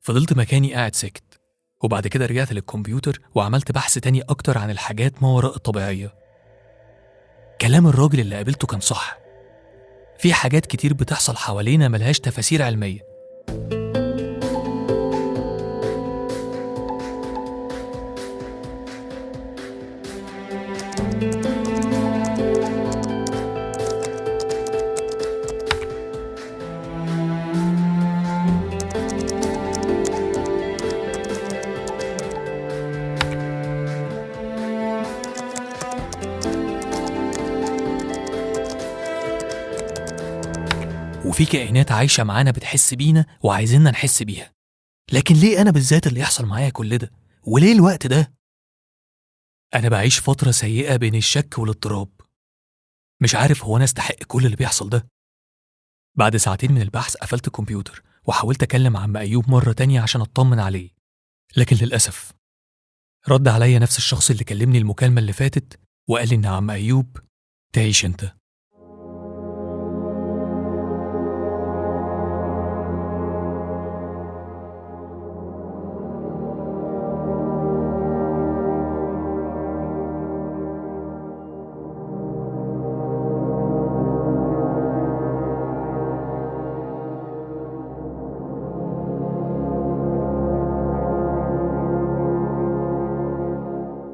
فضلت مكاني قاعد ساكت، وبعد كده رجعت للكمبيوتر وعملت بحث تاني أكتر عن الحاجات ما وراء الطبيعية. كلام الراجل اللي قابلته كان صح، في حاجات كتير بتحصل حوالينا ملهاش تفاسير علمية. وفي كائنات عايشة معانا بتحس بينا وعايزيننا نحس بيها، لكن ليه أنا بالذات اللي يحصل معايا كل ده؟ وليه الوقت ده؟ أنا بعيش فترة سيئة بين الشك والاضطراب، مش عارف هو أنا أستحق كل اللي بيحصل ده. بعد ساعتين من البحث قفلت الكمبيوتر وحاولت أكلم عم أيوب مرة تانية عشان أطمن عليه، لكن للأسف رد عليا نفس الشخص اللي كلمني المكالمة اللي فاتت وقال لي إن عم أيوب تعيش أنت.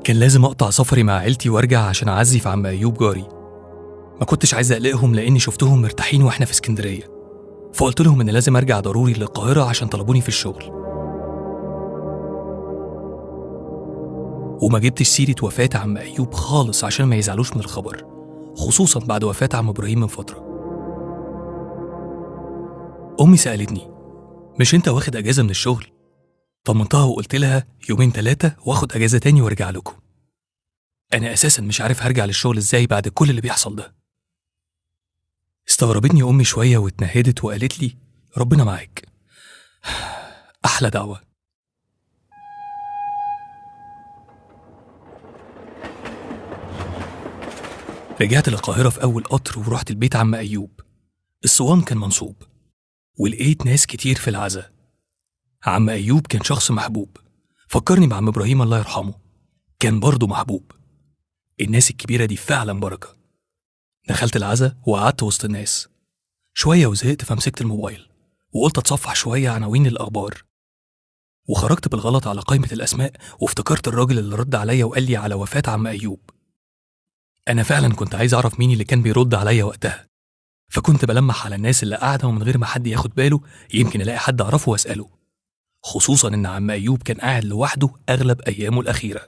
كان لازم أقطع سفري مع عيلتي وأرجع عشان أعزي في عم أيوب جاري. ما كنتش عايز أقلقهم لأني شفتهم مرتاحين وإحنا في اسكندرية، فقلت لهم إن لازم أرجع ضروري للقاهرة عشان طلبوني في الشغل. وما جبتش سيرة وفاة عم أيوب خالص عشان ما يزعلوش من الخبر، خصوصا بعد وفاة عم إبراهيم من فترة. أمي سألتني: مش أنت واخد أجازة من الشغل؟ طمنتها وقلت لها 2-3 وآخد أجازة تاني وارجع لكم. أنا أساسا مش عارف هرجع للشغل إزاي بعد كل اللي بيحصل ده. استغربتني أمي شوية واتنهدت وقالت لي: ربنا معاك. أحلى دعوة. رجعت للقاهرة في أول قطر ورحت البيت عم أيوب. الصوان كان منصوب ولقيت ناس كتير في العزا. عم أيوب كان شخص محبوب، فكرني بعم إبراهيم الله يرحمه، كان برضه محبوب. الناس الكبيرة دي فعلا بركة. دخلت العزا وقعدت وسط الناس شوية وزهقت، فمسكت الموبايل وقلت أتصفح شوية عناوين الأخبار، وخرجت بالغلط على قائمة الأسماء وافتكرت الراجل اللي رد عليا وقال لي على وفاة عم أيوب. أنا فعلا كنت عايز أعرف مين اللي كان بيرد عليا وقتها، فكنت بلمح على الناس اللي قاعدة ومن غير ما حد ياخد باله يمكن ألاقي حد أعرفه وأسأله، خصوصا إن عم أيوب كان قاعد لوحده أغلب أيامه الأخيرة.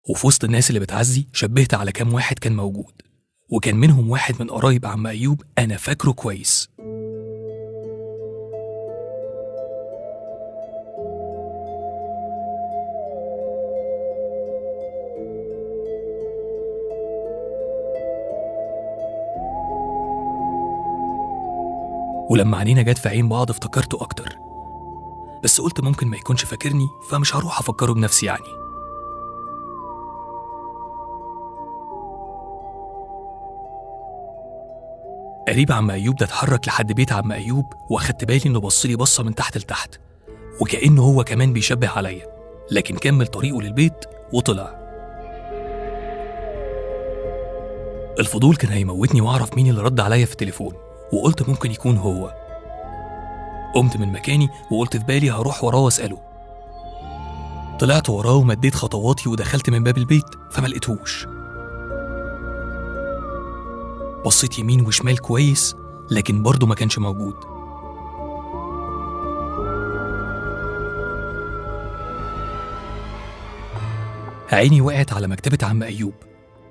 وفي وسط الناس اللي بتعزي شبهت على كام واحد كان موجود، وكان منهم واحد من قرايب عم أيوب أنا فاكره كويس. ولما عينينا جت في عين بعض افتكرته أكتر، بس قلت ممكن ما يكونش فاكرني فمش هروح أفكره بنفسي يعني. قريب عم أيوب ده اتحرك لحد بيت عم أيوب، وأخدت بالي إنه بصلي بصة من تحت لتحت وكأنه هو كمان بيشبه عليا، لكن كمل طريقه للبيت وطلع. الفضول كان هيموتني وأعرف مين اللي رد عليا في التليفون، وقلت ممكن يكون هو. قمت من مكاني وقلت في بالي هروح وراه واسأله. طلعت وراه ومديت خطواتي ودخلت من باب البيت فما لقيتهوش. بصيت يمين وشمال كويس لكن برضه ما كانش موجود. عيني وقعت على مكتبة عم أيوب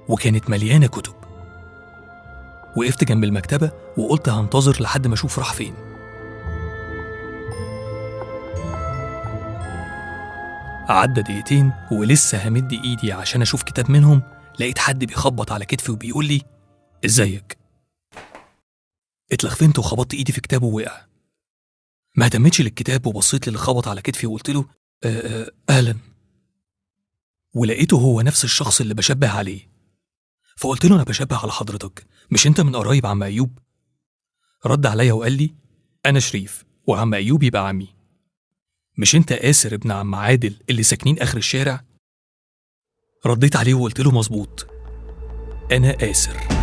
وكانت مليانة كتب. وقفت جنب المكتبة وقلت هنتظر لحد ما أشوف راح فين. عدى دقيقتين ولسه همد إيدي عشان أشوف كتاب منهم، لقيت حد بيخبط على كتفي وبيقول لي: إزيك؟ اتلخفنت وخبطت إيدي في كتابه ووقع. ما اهتمتش للكتاب وبصيت للي خبط على كتفي وقلت له: أهلا. ولقيته هو نفس الشخص اللي بشبه عليه، فقلت له: أنا بشبه على حضرتك، مش أنت من قرايب عم أيوب؟ رد عليا وقال لي: أنا شريف وعم أيوب يبقى عمي. مش أنت آسر ابن عم عادل اللي ساكنين آخر الشارع؟ رديت عليه وقلت له مظبوط، أنا آسر.